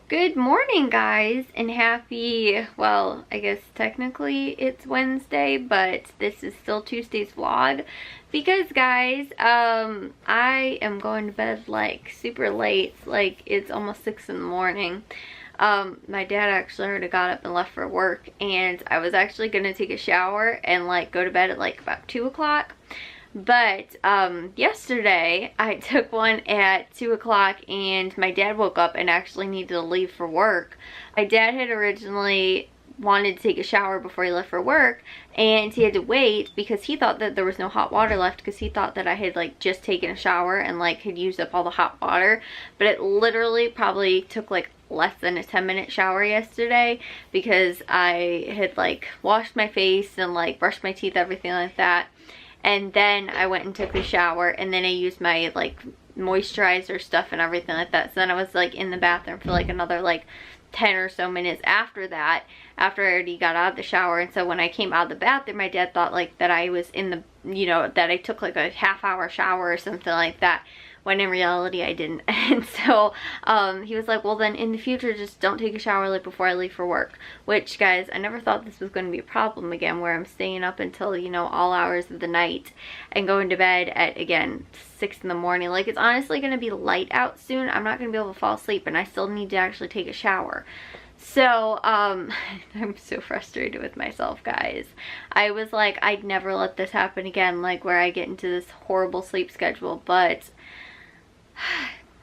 Good morning, guys, and happy, well, I guess technically it's Wednesday, but this is still Tuesday's vlog because, guys, I am going to bed like super late. Like, it's almost 6 in the morning. My dad actually already got up and left for work, and I was actually gonna take a shower and like go to bed at like about 2 o'clock. But yesterday I took one at 2 o'clock and my dad woke up and actually needed to leave for work. My dad had originally wanted to take a shower before he left for work, and he had to wait because he thought that there was no hot water left, because he thought that I had like just taken a shower and like had used up all the hot water. But it literally probably took like less than a 10-minute shower yesterday, because I had like washed my face and like brushed my teeth, everything like that. And then I went and took the shower, and then I used my like moisturizer stuff and everything like that. So then I was like in the bathroom for like another like 10 or so minutes after that, after I already got out of the shower. And so when I came out of the bathroom, my dad thought like that I was in the, you know, that I took like a half-hour shower or something like that, when in reality I didn't. And so he was like, well then in the future just don't take a shower like before I leave for work. Which, guys, I never thought this was going to be a problem again, where I'm staying up until, you know, all hours of the night and going to bed at, again, 6 in the morning. Like, it's honestly going to be light out soon. I'm not going to be able to fall asleep, and I still need to actually take a shower. So, I'm so frustrated with myself, guys. I was like, I'd never let this happen again, like where I get into this horrible sleep schedule. But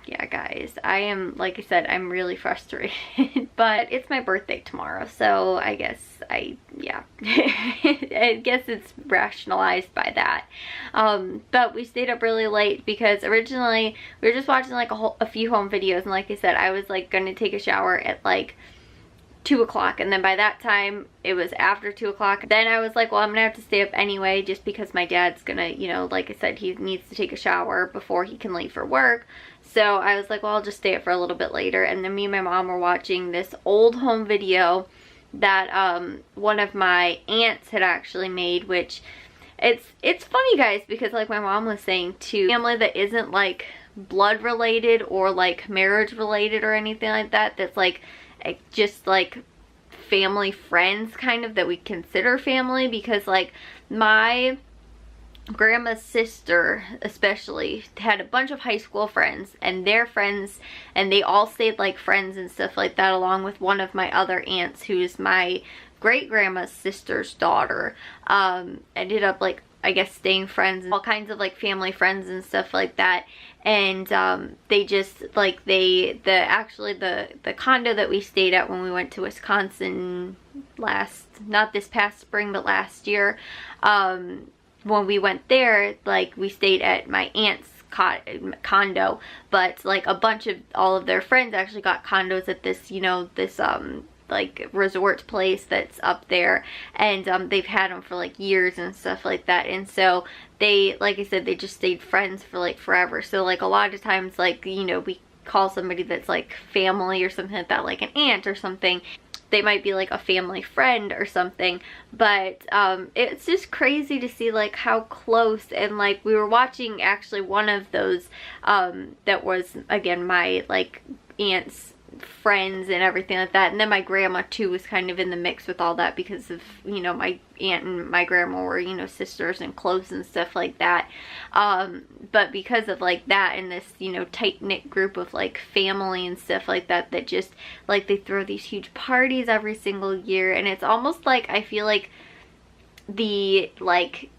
yeah, guys, I am, like I said, I'm really frustrated. But it's my birthday tomorrow, so I guess yeah. I guess it's rationalized by that. But we stayed up really late because originally we were just watching like a few home videos, and like I said, I was like gonna take a shower at like 2 o'clock, and then by that time it was after 2 o'clock. Then I was like, well, I'm gonna have to stay up anyway, just because my dad's gonna, you know, like I said, he needs to take a shower before he can leave for work. So I was like, well, I'll just stay up for a little bit later. And then me and my mom were watching this old home video that one of my aunts had actually made, which it's funny, guys, because like my mom was saying too, family that isn't like blood related or like marriage related or anything like that, that's like just like family friends, kind of, that we consider family. Because like my grandma's sister especially had a bunch of high school friends, and their friends, and they all stayed like friends and stuff like that, along with one of my other aunts, who's my great grandma's sister's daughter. Ended up like, I guess, staying friends, and all kinds of like family friends and stuff like that. And they just like, the condo that we stayed at when we went to Wisconsin not this past spring, but last year, when we went there, like we stayed at my aunt's condo, but like a bunch of all of their friends actually got condos at this, you know, this like resort place that's up there, and they've had them for like years and stuff like that. And so they, like I said, they just stayed friends for like forever. So like a lot of times, like, you know, we call somebody that's like family or something like that, like an aunt or something, they might be like a family friend or something. But it's just crazy to see like how close. And like we were watching actually one of those that was, again, my like aunt's friends and everything like that. And then my grandma too was kind of in the mix with all that, because of, you know, my aunt and my grandma were, you know, sisters and close and stuff like that. But because of like that, and this, you know, tight-knit group of like family and stuff like that, that just like, they throw these huge parties every single year. And it's almost like, I feel like the like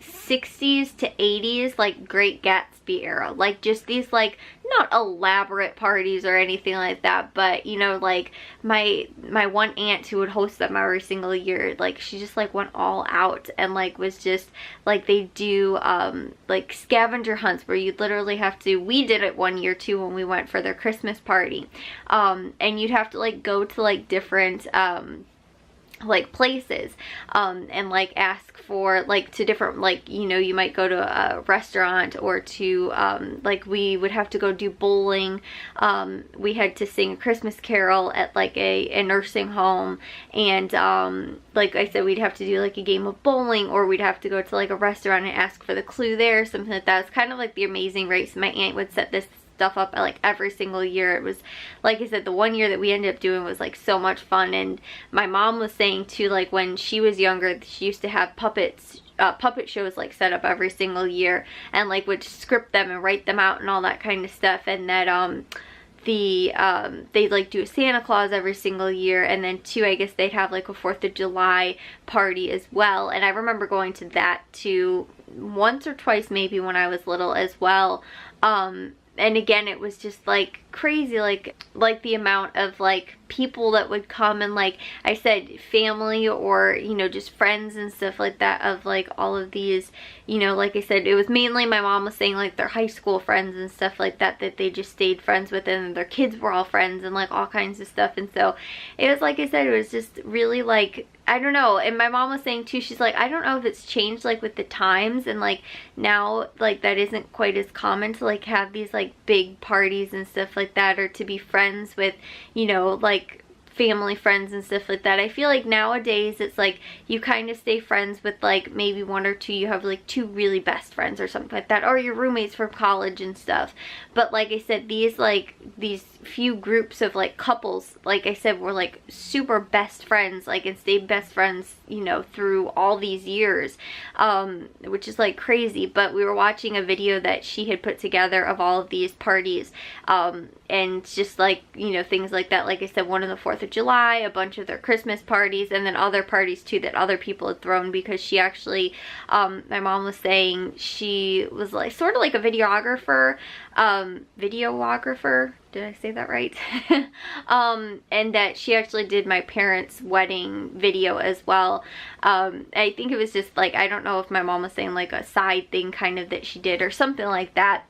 60s to 80s like Great Gatsby era, like just these like not elaborate parties or anything like that, but you know, like my one aunt who would host them every single year, like she just like went all out, and like was just like, they do like scavenger hunts where you literally have to, we did it one year too when we went for their Christmas party, and you'd have to like go to like different like places, and like ask for like to different, like, you know, you might go to a restaurant, or to like we would have to go do bowling, we had to sing a Christmas carol at like a nursing home, and like I said, we'd have to do like a game of bowling, or we'd have to go to like a restaurant and ask for the clue there, something like that. It's kind of like the Amazing Race. My aunt would set this stuff up like every single year. It was, like I said, the one year that we ended up doing was like so much fun. And my mom was saying too, like when she was younger, she used to have puppet shows like set up every single year, and like would script them and write them out and all that kind of stuff. And that they like do a Santa Claus every single year, and then too, I guess they'd have like a 4th of July party as well. And I remember going to that too once or twice maybe when I was little as well. And again, it was just like crazy, like the amount of like people that would come, and like I said, family or, you know, just friends and stuff like that, of like all of these, you know, like I said, it was mainly, my mom was saying like their high school friends and stuff like that, that they just stayed friends with, and their kids were all friends and like all kinds of stuff. And so it was, like I said, it was just really like, I don't know. And my mom was saying too, she's like, I don't know if it's changed like with the times, and like now like that isn't quite as common to like have these like big parties and stuff like that, or to be friends with, you know, like family friends and stuff like that. I feel like nowadays it's like you kind of stay friends with like maybe one or two, you have like 2 really best friends or something like that, or your roommates from college and stuff. But like I said, these few groups of like couples, like I said, were like super best friends, like, and stayed best friends, you know, through all these years, which is like crazy. But we were watching a video that she had put together of all of these parties, and just like, you know, things like that. Like I said, one of the 4th of July, a bunch of their Christmas parties, and then other parties too that other people had thrown, because she actually, my mom was saying she was like sort of like a videographer, did I say that right? And that she actually did my parents' wedding video as well. I think it was just like, I don't know if my mom was saying like a side thing kind of that she did or something like that,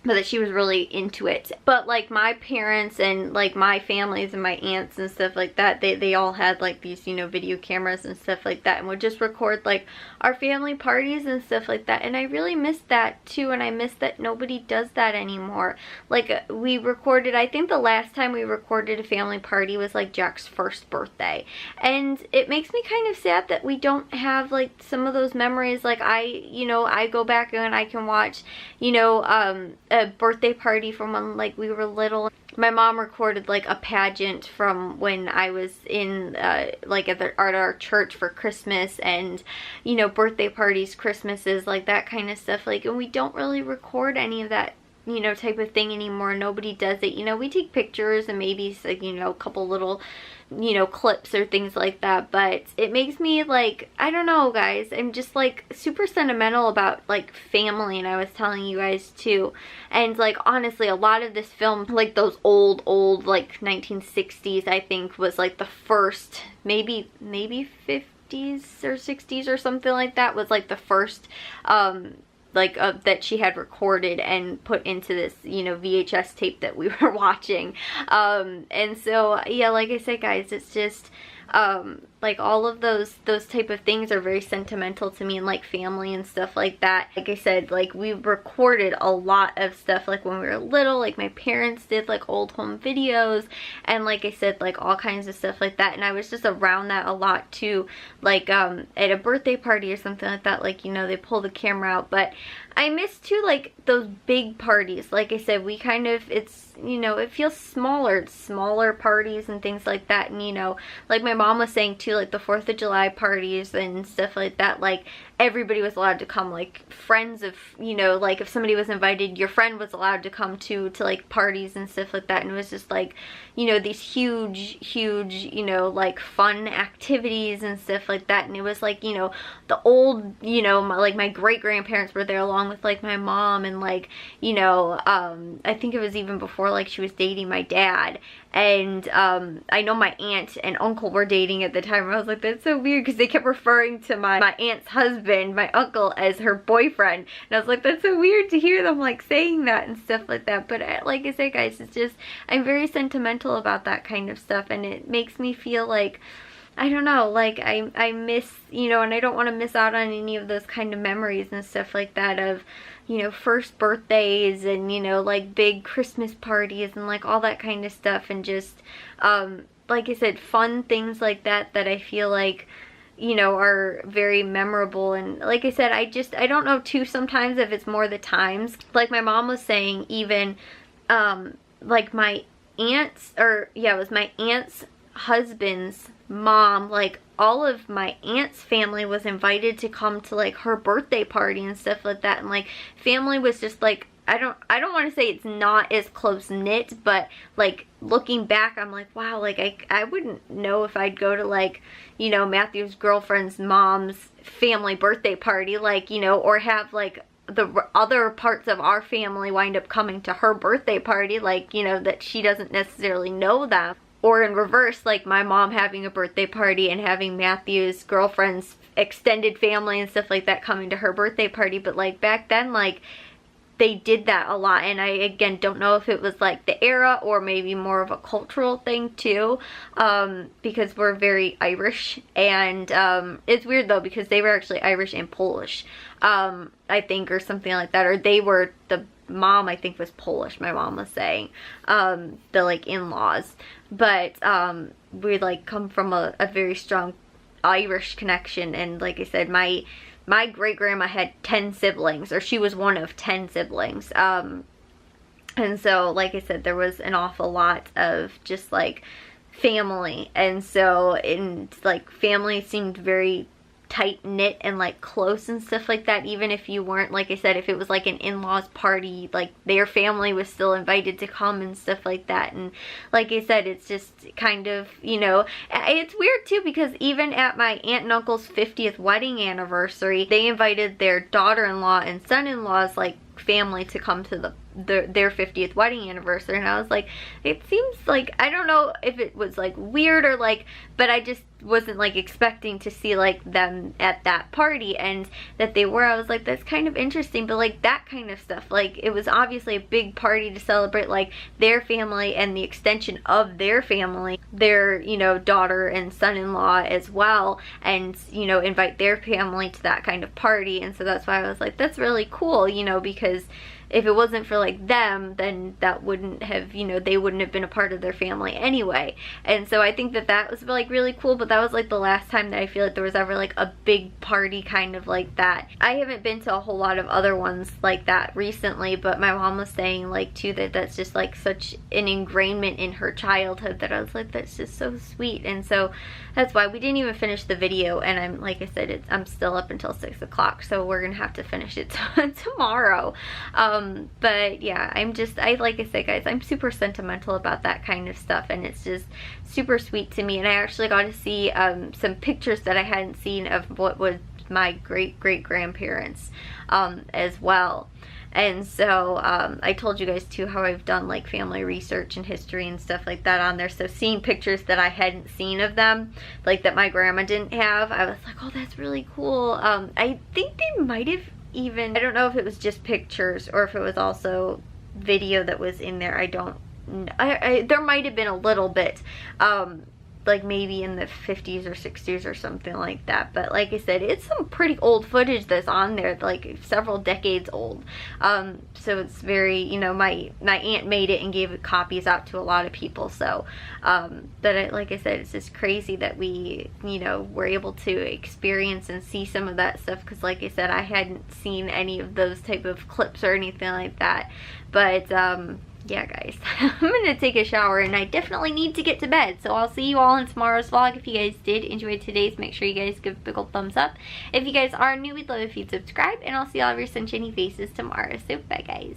but that she was really into it. But like my parents and like my families and my aunts and stuff like that, they all had like these, you know, video cameras and stuff like that, and would just record like our family parties and stuff like that. And I really miss that too, and I miss that nobody does that anymore. Like we recorded, I think the last time we recorded a family party was like Jack's first birthday, and it makes me kind of sad that we don't have like some of those memories. Like I go back and I can watch, you know, a birthday party from when like we were little. My mom recorded like a pageant from when I was in like at our church for Christmas, and you know, birthday parties, Christmases, like that kind of stuff. Like, and we don't really record any of that, you know, type of thing anymore. Nobody does it. You know, we take pictures and maybe like, you know, a couple little, you know, clips or things like that. But it makes me like, I don't know, guys, I'm just like super sentimental about like family, and I was telling you guys too. And like honestly, a lot of this film, like those old like 1960s, I think was like the first, maybe 50s or 60s or something like that, was like the first that she had recorded and put into this, you know, VHS tape that we were watching. And so yeah, like I said, guys, it's just like all of those type of things are very sentimental to me, and like family and stuff like that. Like I said, like we recorded a lot of stuff like when we were little, like my parents did like old home videos, and like I said, like all kinds of stuff like that. And I was just around that a lot too, like at a birthday party or something like that, like, you know, they pull the camera out. But I miss too like those big parties. Like I said, we kind of, it's, you know, it feels smaller parties and things like that. And you know, like my mom was saying too, like the 4th of July parties and stuff like that, like everybody was allowed to come, like friends of, you know, like if somebody was invited, your friend was allowed to come to like parties and stuff like that. And it was just like, you know, these huge, you know, like fun activities and stuff like that. And it was like, you know, the old, you know, like my great grandparents were there along with like my mom, and like, you know, I think it was even before like she was dating my dad. And I know my aunt and uncle were dating at the time. I was like, that's so weird, because they kept referring to my aunt's husband, my uncle, as her boyfriend. And I was like, that's so weird to hear them like saying that and stuff like that. But like I said, guys, it's just, I'm very sentimental about that kind of stuff, and it makes me feel like, I don't know, like I miss, you know, and I don't want to miss out on any of those kind of memories and stuff like that of, you know, first birthdays and, you know, like big Christmas parties and like all that kind of stuff. And just like I said, fun things like that that I feel like, you know, are very memorable. And like I said, I don't know too sometimes if it's more the times. Like my mom was saying, even like my aunt's, or yeah, it was my aunt's husband's mom, like all of my aunt's family was invited to come to like her birthday party and stuff like that. And like family was just like, I don't want to say it's not as close knit, but like looking back, I'm like, wow, like I wouldn't know if I'd go to like, you know, Matthew's girlfriend's mom's family birthday party, like, you know, or have like the other parts of our family wind up coming to her birthday party, like, you know, that she doesn't necessarily know them. Or in reverse, like my mom having a birthday party and having Matthew's girlfriend's extended family and stuff like that coming to her birthday party. But like back then, like they did that a lot, and I again don't know if it was like the era or maybe more of a cultural thing too, because we're very Irish, and it's weird though because they were actually Irish and Polish, I think, or something like that, or they were, the mom I think was Polish, my mom was saying, the like in-laws, but we like come from a very strong Irish connection. And like I said, my great-grandma had 10 siblings, or she was one of 10 siblings, and so like I said, there was an awful lot of just like family, and so like family seemed very tight-knit and like close and stuff like that. Even if you weren't, like I said, if it was like an in-laws party, like their family was still invited to come and stuff like that. And like I said, it's just kind of, you know, it's weird too because even at my aunt and uncle's 50th wedding anniversary, they invited their daughter-in-law and son-in-law's like family to come to their 50th wedding anniversary. And I was like, it seems like, I don't know if it was like weird or like, but I just wasn't like expecting to see like them at that party, and that they were. I was like, that's kind of interesting. But like that kind of stuff, like it was obviously a big party to celebrate like their family and the extension of their family, their, you know, daughter and son-in-law as well, and, you know, invite their family to that kind of party. And so that's why I was like, that's really cool, you know, because if it wasn't for like them, then that wouldn't have, you know, they wouldn't have been a part of their family anyway. And so I think that that was like really cool. But that was like the last time that I feel like there was ever like a big party kind of like that. I haven't been to a whole lot of other ones like that recently, but my mom was saying like too that that's just like such an ingrainment in her childhood, that I was like, that's just so sweet. And so that's why we didn't even finish the video, and I'm, like I said, I'm still up until 6 o'clock, so we're gonna have to finish it tomorrow. But yeah, like I said, guys, I'm super sentimental about that kind of stuff, and it's just super sweet to me. And I actually got to see some pictures that I hadn't seen of what was my great-great-grandparents as well. And so I told you guys too how I've done like family research and history and stuff like that on there. So seeing pictures that I hadn't seen of them, like that my grandma didn't have, I was like, oh, that's really cool. I think they might have even, I don't know if it was just pictures or if it was also video that was in there. I don't know. There might have been a little bit, like maybe in the 50s or 60s or something like that. But like I said, it's some pretty old footage that's on there, like several decades old. So it's very, you know, my aunt made it and gave copies out to a lot of people. So but like I said, it's just crazy that we, you know, were able to experience and see some of that stuff, because like I said, I hadn't seen any of those type of clips or anything like that. But yeah, guys, I'm gonna take a shower and I definitely need to get to bed. So I'll see you all in tomorrow's vlog. If you guys did enjoy today's, make sure you guys give a big old thumbs up. If you guys are new, we'd love if you'd subscribe, and I'll see all of your sunshiny faces tomorrow. So bye, guys.